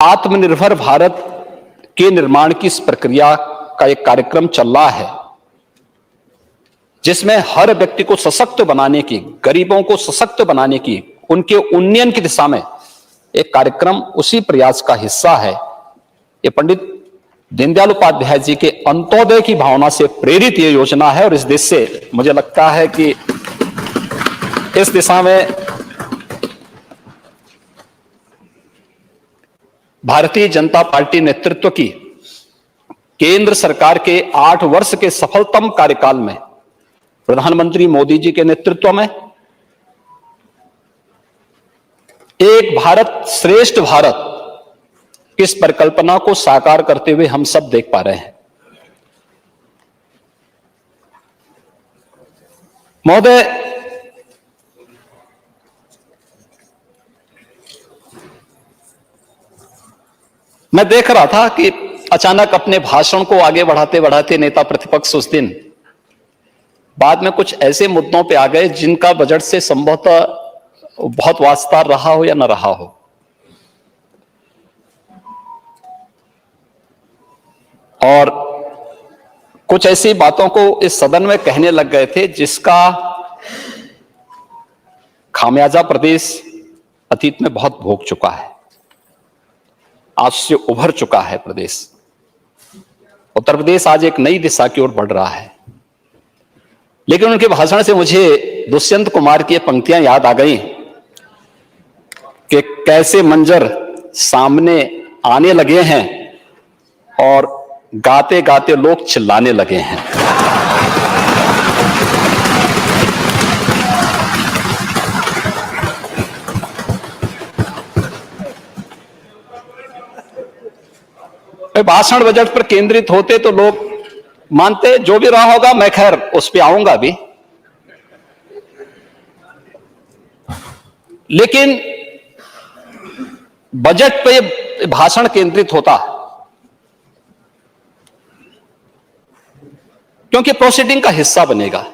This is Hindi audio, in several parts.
आत्मनिर्भर भारत के निर्माण की इस प्रक्रिया का एक कार्यक्रम चल रहा है जिसमें हर व्यक्ति को सशक्त बनाने की, गरीबों को सशक्त बनाने की, उनके उन्नयन की दिशा में एक कार्यक्रम उसी प्रयास का हिस्सा है। ये पंडित दीनदयाल उपाध्याय जी के अंत्योदय की भावना से प्रेरित ये योजना है और इस देश से मुझे लगता है कि इस दिशा में भारतीय जनता पार्टी नेतृत्व की केंद्र सरकार के 8 वर्ष के सफलतम कार्यकाल में प्रधानमंत्री मोदी जी के नेतृत्व में एक भारत श्रेष्ठ भारत इस परिकल्पना को साकार करते हुए हम सब देख पा रहे हैं। महोदय, मैं देख रहा था कि अचानक अपने भाषण को आगे बढ़ाते बढ़ाते नेता प्रतिपक्ष उस दिन बाद में कुछ ऐसे मुद्दों पे आ गए जिनका बजट से संभवतः बहुत वास्ता रहा हो या न रहा हो। और कुछ ऐसी बातों को इस सदन में कहने लग गए थे जिसका खामियाजा प्रदेश अतीत में बहुत भोग चुका है, आज से उभर चुका है प्रदेश। उत्तर प्रदेश आज एक नई दिशा की ओर बढ़ रहा है। लेकिन उनके भाषण से मुझे दुष्यंत कुमार की पंक्तियां याद आ गई कि कैसे मंजर सामने आने लगे हैं और गाते गाते लोग चिल्लाने लगे हैं। भाषण बजट पर केंद्रित होते तो लोग मानते जो भी रहा होगा, मैं खैर उस पर आऊंगा भी, लेकिन बजट पे भाषण केंद्रित होता क्योंकि प्रोसीडिंग का हिस्सा बनेगा।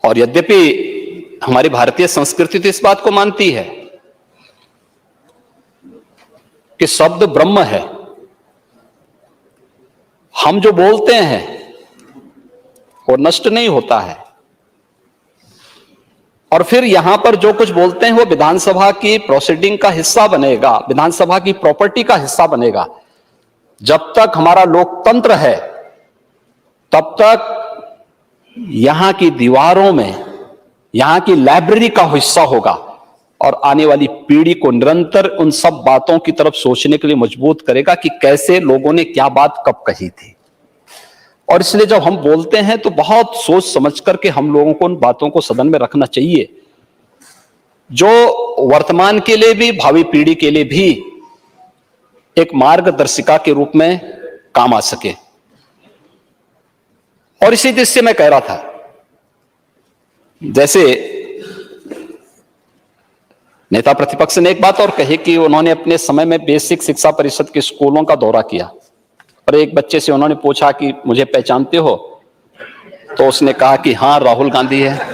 और यद्यपि हमारी भारतीय संस्कृति तो इस बात को मानती है कि शब्द ब्रह्म है, हम जो बोलते हैं वो नष्ट नहीं होता है, और फिर यहां पर जो कुछ बोलते हैं वो विधानसभा की प्रोसीडिंग का हिस्सा बनेगा, विधानसभा की प्रॉपर्टी का हिस्सा बनेगा। जब तक हमारा लोकतंत्र है तब तक यहां की दीवारों में यहां की लाइब्रेरी का हिस्सा होगा और आने वाली पीढ़ी को निरंतर उन सब बातों की तरफ सोचने के लिए मजबूत करेगा कि कैसे लोगों ने क्या बात कब कही थी। और इसलिए जब हम बोलते हैं तो बहुत सोच समझ करके हम लोगों को उन बातों को सदन में रखना चाहिए जो वर्तमान के लिए भी भावी पीढ़ी के लिए भी एक मार्गदर्शिका के रूप में काम आ सके। और इसी दृष्टि से मैं कह रहा था, जैसे नेता प्रतिपक्ष ने एक बात और कही कि उन्होंने अपने समय में बेसिक शिक्षा परिषद के स्कूलों का दौरा किया और एक बच्चे से उन्होंने पूछा कि मुझे पहचानते हो, तो उसने कहा कि हां, राहुल गांधी है।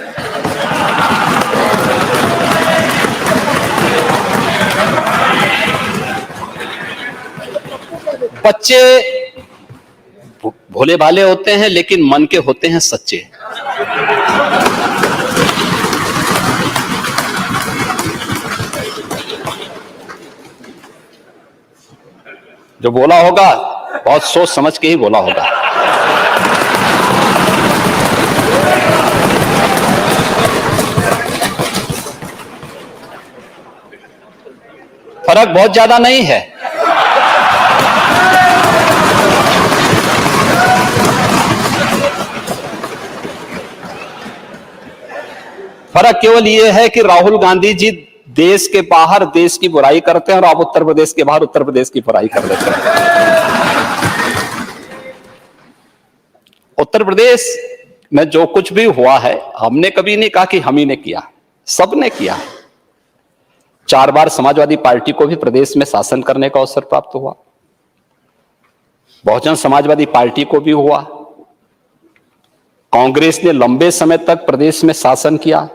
बच्चे भोले भाले होते हैं लेकिन मन के होते हैं सच्चे। जो बोला होगा बहुत सोच समझ के ही बोला होगा। फर्क बहुत ज्यादा नहीं है। फर्क केवल यह है कि राहुल गांधी जी देश के बाहर देश की बुराई करते हैं और आप उत्तर प्रदेश के बाहर उत्तर प्रदेश की बुराई कर लेते हैं। उत्तर प्रदेश में जो कुछ भी हुआ है, हमने कभी नहीं कहा कि हम ही ने किया, सबने किया। 4 बार समाजवादी पार्टी को भी प्रदेश में शासन करने का अवसर प्राप्त हुआ, बहुजन समाजवादी पार्टी को भी हुआ, कांग्रेस ने लंबे समय तक प्रदेश में शासन किया,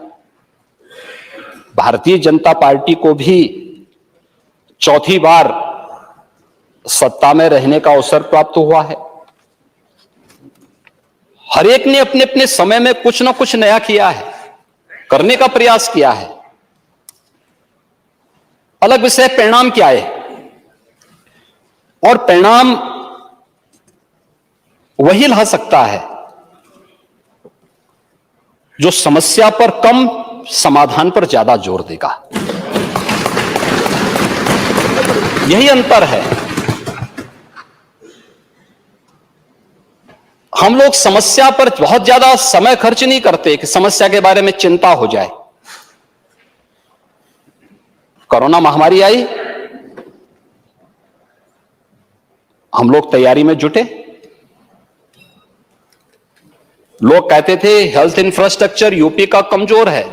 भारतीय जनता पार्टी को भी चौथी बार सत्ता में रहने का अवसर प्राप्त हुआ है। हर एक ने अपने अपने समय में कुछ ना कुछ नया किया है, करने का प्रयास किया है। अलग विषय परिणाम क्या है, और परिणाम वही ला सकता है जो समस्या पर कम, समाधान पर ज्यादा जोर देगा। यही अंतर है। हम लोग समस्या पर बहुत ज्यादा समय खर्च नहीं करते कि समस्या के बारे में चिंता हो जाए। कोरोना महामारी आई, हम लोग तैयारी में जुटे। लोग कहते थे हेल्थ इंफ्रास्ट्रक्चर यूपी का कमजोर है,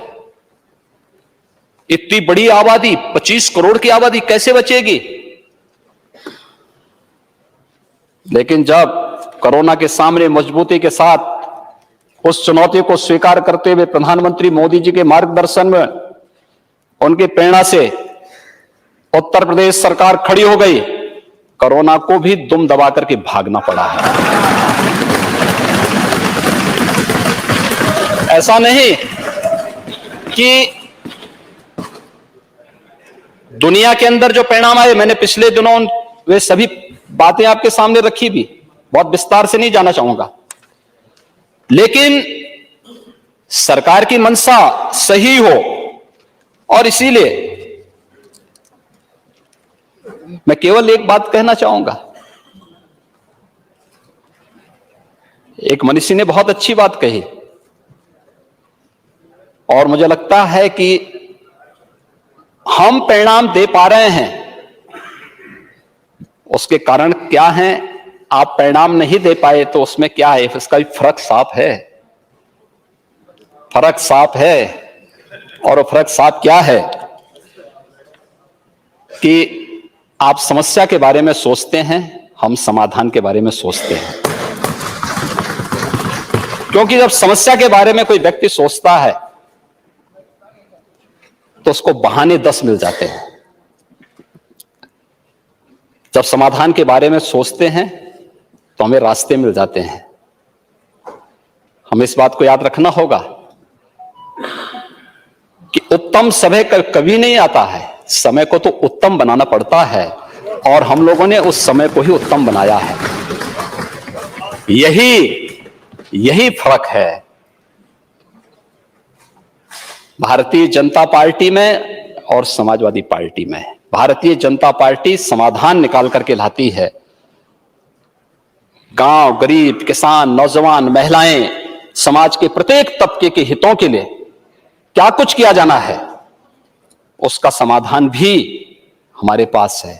इतनी बड़ी आबादी, 25 करोड़ की आबादी कैसे बचेगी। लेकिन जब कोरोना के सामने मजबूती के साथ उस चुनौती को स्वीकार करते हुए प्रधानमंत्री मोदी जी के मार्गदर्शन में, उनकी प्रेरणा से उत्तर प्रदेश सरकार खड़ी हो गई, कोरोना को भी दुम दबा करके भागना पड़ा है। ऐसा नहीं कि दुनिया के अंदर जो परिणाम आए, मैंने पिछले दिनों वे सभी बातें आपके सामने रखी भी, बहुत विस्तार से नहीं जाना चाहूंगा। लेकिन सरकार की मंशा सही हो, और इसीलिए मैं केवल एक बात कहना चाहूंगा। एक मनीषी ने बहुत अच्छी बात कही, और मुझे लगता है कि हम परिणाम दे पा रहे हैं, उसके कारण क्या है। आप परिणाम नहीं दे पाए तो उसमें क्या है, इसका भी फर्क साफ है। फर्क साफ है, और वो फर्क साफ क्या है कि आप समस्या के बारे में सोचते हैं, हम समाधान के बारे में सोचते हैं। क्योंकि जब समस्या के बारे में कोई व्यक्ति सोचता है तो उसको बहाने 10 मिल जाते हैं। जब समाधान के बारे में सोचते हैं तो हमें रास्ते मिल जाते हैं। हमें इस बात को याद रखना होगा कि उत्तम समय कभी नहीं आता है, समय को तो उत्तम बनाना पड़ता है, और हम लोगों ने उस समय को ही उत्तम बनाया है। यही फर्क है भारतीय जनता पार्टी में और समाजवादी पार्टी में। भारतीय जनता पार्टी समाधान निकाल करके लाती है। गांव, गरीब, किसान, नौजवान, महिलाएं, समाज के प्रत्येक तबके के हितों के लिए क्या कुछ किया जाना है, उसका समाधान भी हमारे पास है,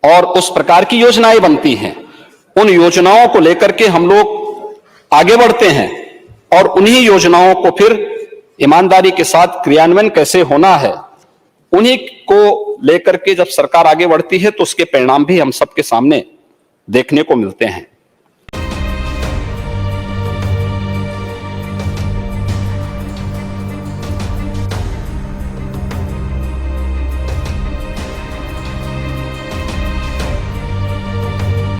और उस प्रकार की योजनाएं बनती हैं। उन योजनाओं को लेकर के हम लोग आगे बढ़ते हैं, और उन्हीं योजनाओं को फिर ईमानदारी के साथ क्रियान्वयन कैसे होना है, उन्हीं को लेकर के जब सरकार आगे बढ़ती है तो उसके परिणाम भी हम सबके सामने देखने को मिलते हैं।